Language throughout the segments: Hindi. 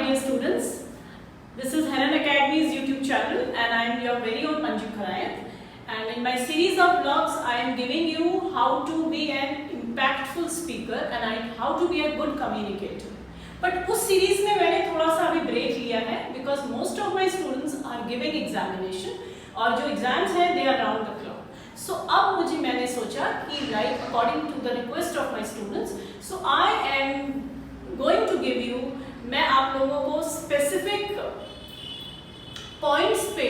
my dear students. This is Heron Academy's YouTube channel and I am your very own Anju Kharayat. And in my series of vlogs, I am giving you how to be an impactful speaker and how to be a good communicator. But उस series में मैंने थोड़ा सा अभी break लिया है because most of my students are giving examination और जो exams हैं they are round the clock. So अब मैंने सोचा कि like according to the request of my students, so I am going to give you, मैं आप लोगों को specific points पे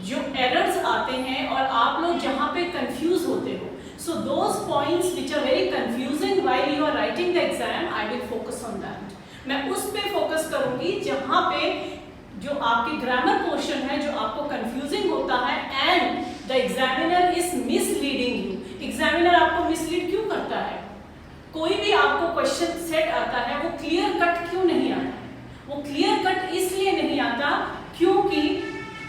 जो errors आते हैं और आप लोग जहाँ पे confuse होते हो, so those points which are very confusing while you are writing the exam, I will focus on that. मैं उस पे focus करूँगी जहाँ पे जो आपके grammar portion है जो आपको confusing होता है and the examiner is misleading you. Examiner आपको mislead क्यों करता है? कोई भी आपको क्वेश्चन सेट आता है वो क्लियर कट क्यों नहीं आता? वो क्लियर कट इसलिए नहीं आता क्योंकि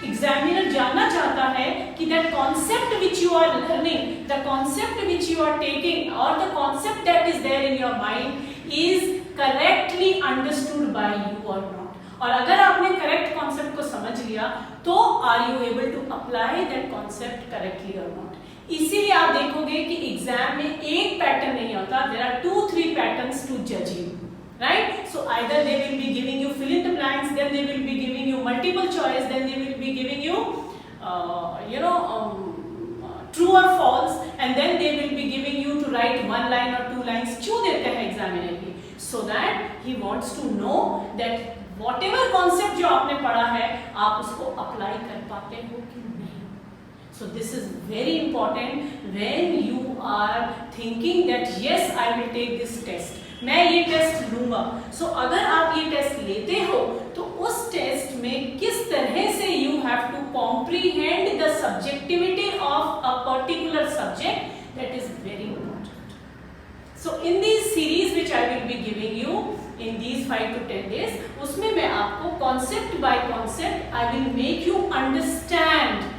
एग्जामिनर जानना चाहता है कि that concept which you are learning, the concept which you are taking और the concept that is there in your mind is correctly understood by you और नॉट. और अगर आपने करेक्ट कॉन्सेप्ट को समझ लिया तो are you able to apply that concept correctly और नॉट. इसीलिए आप देखोगे कि एग्जाम में एक पैटर्न नहीं होता, देयर आर 2-3 पैटर्न्स टू जज you, right? So either they will be giving you fill in the blanks, then they will be giving you multiple choice, then they will be giving you true or false, and then they will be giving you to write 1 line or 2 lines. क्यों देते हैं एग्जामिनर की? So that he wants to know that whatever concept जो आपने पढ़ा है आप उसको अप्लाई कर पाते हो कि नहीं. So this is very important when you are thinking that yes, I will take this test. मैं ये टेस्ट लूंगा. So अगर आप ये टेस्ट लेते हो तो उस टेस्ट में किस तरह से you have to comprehend the subjectivity of a particular subject, that is very important. So in this series which I will be giving you in these 5 to 10 days, उसमें मैं आपको concept by concept I will make you understand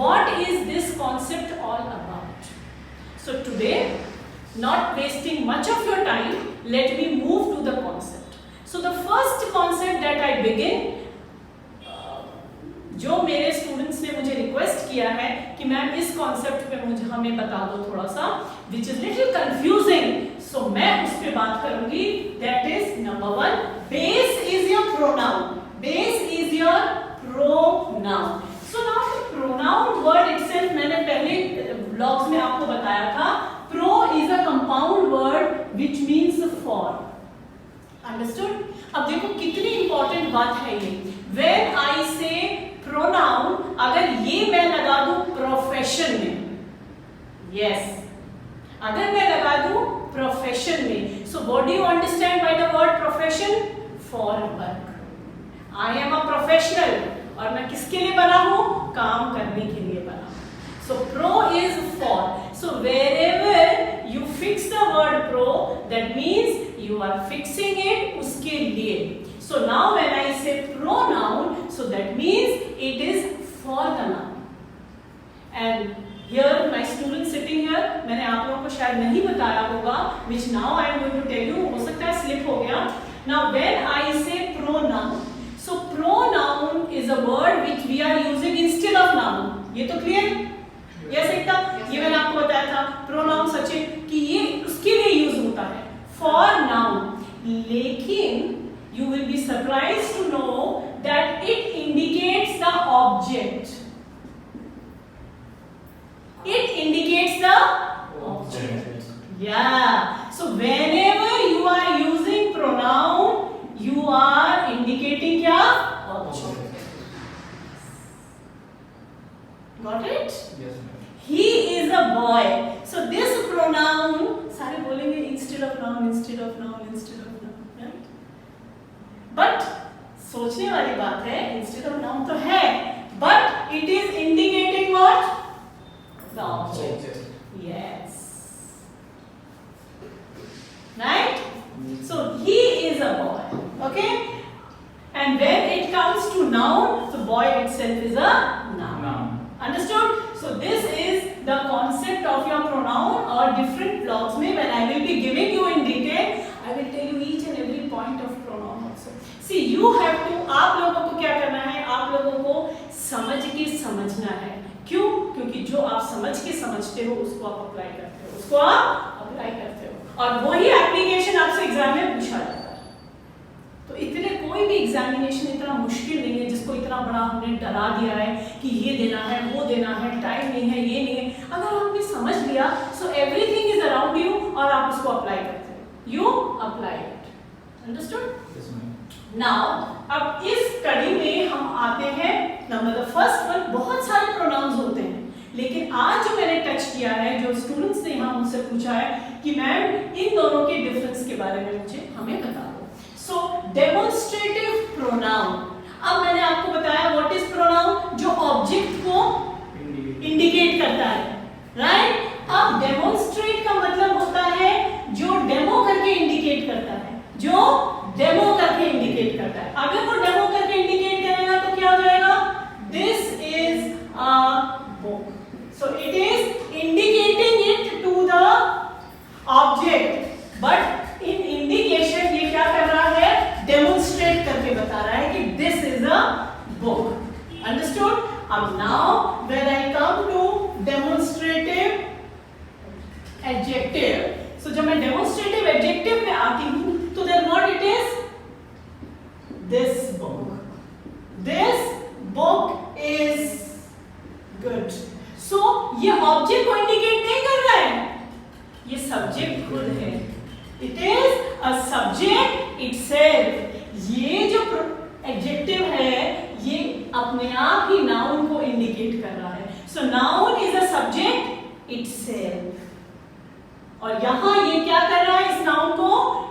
what is this concept all about. So today, not wasting much of your time, let me move to the concept. So the first concept that I begin, जो मेरे स्टूडेंट्स ने मुझे रिक्वेस्ट किया है कि मैम इस कॉन्सेप्ट पे मुझे हमें बता दो थोड़ा सा, which is little confusing, so मैं उस पे बात करूंगी. That is number 1, base is your pronoun. Base is your pronoun. So now the pronoun word itself मैंने पहले ब्लॉग्स में आपको बताया था. Pro is a compound word which means for. Understood? अब देखो कितनी इंपॉर्टेंट बात है ये. When I say pronoun, अगर ये मैं लगा दूं प्रोफेशन में, yes, अगर मैं लगा दूं प्रोफेशन में, so what do you understand by the word profession? For work. I am a professional. और मैं किसके लिए बना हूं? काम करने के लिए बना हूं. So pro is for. So wherever you fix the word pro, that means you are fixing it उसके लिए. So now when I say pronoun, so that means it is for the noun. And here my student sitting here, मैंने आप लोगों को शायद नहीं बताया होगा, which now I am going to tell you, हो सकता है slip हो गया. Now when I say pronoun, so pronoun is a word which we are using instead of noun. ये तो clear? Yes, एकता? ये मैंने आपको बताया था pronoun सचिन कि ये उसके लिए यूज होता है for noun. लेकिन you will be surprised to know that it indicates the object. It indicates the object. Yeah. So whenever you are using pronoun, you are indicating क्या? Object. Got it? Yes, ma'am. He is a boy. So this pronoun, सारे बोलेंगे instead of noun, instead of noun, instead of noun, right? But सोचने वाली बात है, instead of noun तो है, but it is indicating what? The object. Yes. Right? So he is a boy. Okay? And when it comes to noun, so boy itself is a noun. Understood? So this is the concept of your pronoun or different blocks में when I will be giving you in detail, I will tell you each and every point of pronoun also. See, you have समझना है। क्यों? क्योंकि जो आप समझ के समझते हो उसको आप अप्लाई करते हो, उसको आप अप्लाई करते हो, और वही एप्लीकेशन आपसे एग्जाम में पूछा जाता है। तो इतने कोई भी एग्जामिनेशन इतना मुश्किल नहीं है जिसको इतना बड़ा हमने डरा दिया है कि ये देना है, वो देना है, टाइम नहीं है, ये नहीं है। अगर आपने समझ लिया, so everything is around you और आप उसको अप्लाई करते हो, you apply it. Understood? Now अब इस स्टडी में हम आते हैं नंबर द फर्स्ट वन। बहुत सारे प्रोनाउंस होते हैं, लेकिन आज जो मैंने टच किया है, जो स्टूडेंट्स ने यहाँ मुझसे पूछा है कि मैम इन दोनों के डिफरेंस के बारे में मुझे हमें बता दो। सो डेमोन्स्ट्रेटिव प्रोनाउन, अब मैंने आपको बताया व्हाट इज प्रोनाउन, जो ऑब्जेक्ट को इंडिकेट करता है, राइट। अब डेमोन्स्ट्रेट का मतलब होता है जो डेमो करके इंडिकेट करता है, जो डेमो करके इंडिकेट करता है। अगर वो डेमो करके इंडिकेट करेगा तो क्या हो जाएगा? This is a book, so it is indicating it to the object, but in indication ये क्या कर रहा है? डेमोन्स्ट्रेट करके बता रहा है कि this is a book. Understood? अब now when I come to demonstrative adjective, so जब मैं डेमोन्स्ट्रेटिव एडजेक्टिव में आती हूं तो then what it is? This book is good. So ये ऑब्जेक्ट को इंडिकेट नहीं कर रहा है, ये सब्जेक्ट खुद है। It is a subject itself. ये जो एडजेक्टिव है ये अपने आप ही नाउन को इंडिकेट कर रहा है। So noun is a subject itself, और यहां ये क्या कर रहा है? इस नाउन को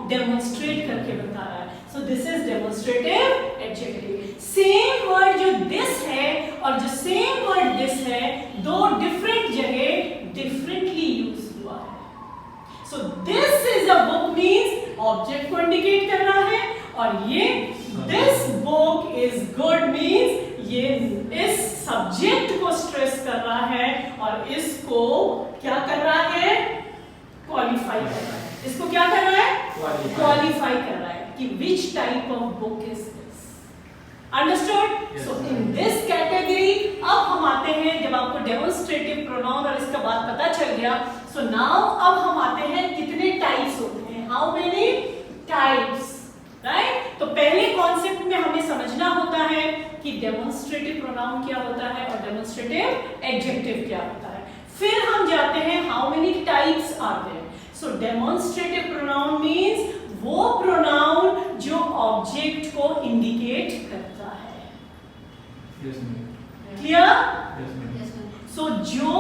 डेमोन्स्ट्रेट करके बता रहा है। So this is demonstrative adjective. Same word जो दिस है और जो सेम वर्ड दिस है, दो डिफरेंट जगह डिफरेंटली यूज हुआ है। So this is a book means object को इंडिकेट कर रहा है, और ये this book is good means ये इस सब्जेक्ट को स्ट्रेस कर रहा है और इसको क्या कर रहा है? क्वालिफाई कर रहा है। इसको क्या कर रहा है? क्वालिफाई कर रहा है कि which type of book is this. Understood? So in this category अब हम आते हैं, जब आपको डेमोन्स्ट्रेटिव प्रोनाउन और इसका बात पता चल गया, सो नाउ अब हम आते हैं कितने टाइप्स होते हैं, हाउ मेनी टाइप्स, राइट। तो पहले कॉन्सेप्ट में हमें समझना होता है कि डेमोन्स्ट्रेटिव प्रोनाउन क्या होता है और डेमोन्स्ट्रेटिव एडजेक्टिव क्या होता है। फिर हम जाते हैं how many types are there. So demonstrative pronoun means वो प्रोनाउन जो ऑब्जेक्ट को इंडिकेट करता है। क्लियर? सो जो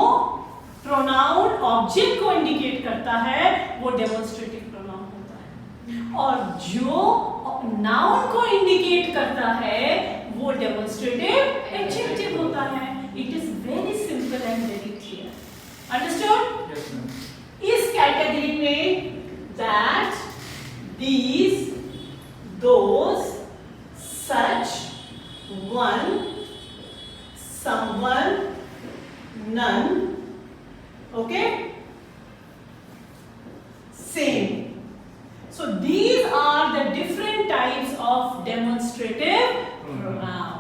प्रोनाउन ऑब्जेक्ट को इंडिकेट करता है वो डेमोन्स्ट्रेटिव प्रोनाउन होता है, और जो नाउन को इंडिकेट करता है वो डेमोन्स्ट्रेटिव एडजेक्टिव होता है। It is very simple and very clear. Understood? इस कैटेगरी में that, these, those, such, one, someone, none, okay, same. So these are the different types of demonstrative pronoun.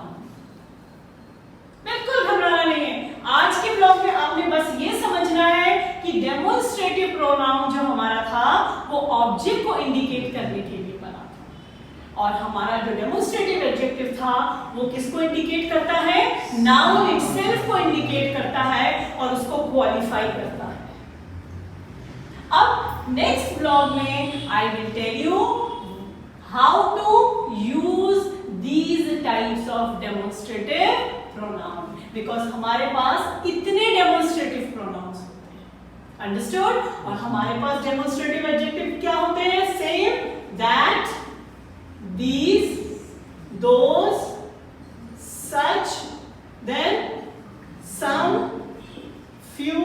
बिल्कुल घबराना नहीं है। आज के ब्लॉग में आपने बस ये समझना है कि डेमोन्स्ट्रेटिव प्रोनाउन जो हमारा था वो ऑब्जेक्ट को इंडिकेट करने के लिए बना था, और हमारा जो डेमोन्स्ट्रेटिव एडजेक्टिव था वो किसको इंडिकेट करता है? नाउन इटसेल्फ को इंडिकेट करता है और उसको क्वालिफाई करता है। अब नेक्स्ट ब्लॉग में I will tell you how to use these types of demonstrative pronoun, because हमारे पास इतने डेमोन्स्ट्रेटिव प्रोनाउंस होते हैं। अंडरस्टूड? और हमारे पास डेमोन्स्ट्रेटिव एडजेक्टिव क्या होते हैं? Same, that, these, those, such, then, some, few,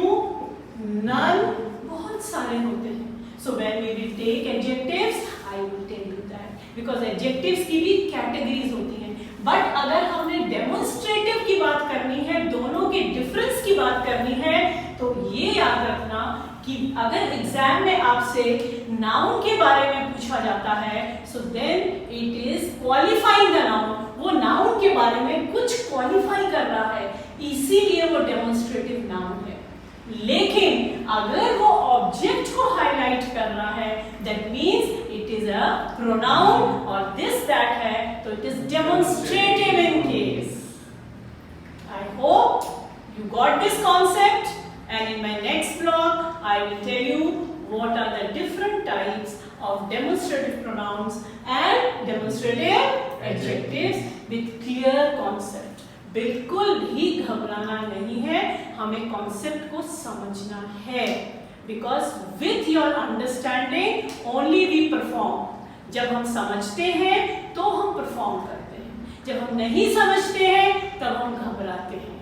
none, बहुत सारे होते हैं। So when we will take adjectives I will tell you that, because adjectives की भी कैटेगरीज होती हैं। बट अगर हमने डेमोन्स्ट्रेटिव की बात करनी है, दोनों के डिफरेंस की बात करनी है, तो ये याद रखना कि अगर एग्जाम में आपसे नाउन के बारे में पूछा जाता है, so then it is qualifying the noun. वो नाउन के बारे में कुछ क्वालिफाई कर रहा है इसीलिए वो डेमोन्स्ट्रेटिव नाउन है। लेकिन अगर वो ऑब्जेक्ट को हाईलाइट कर रहा है, that means it is a pronoun और दिस दैट है, तो it is demonstrative in case. I hope you got this concept, and in my next blog I will tell you what are the different types of demonstrative pronouns and demonstrative adjectives with clear concept. बिल्कुल भी घबराना नहीं है, हमें कॉन्सेप्ट को समझना है, because with your understanding only we perform. जब हम समझते हैं तो हम परफॉर्म करते हैं, जब हम नहीं समझते हैं तब हम घबराते हैं।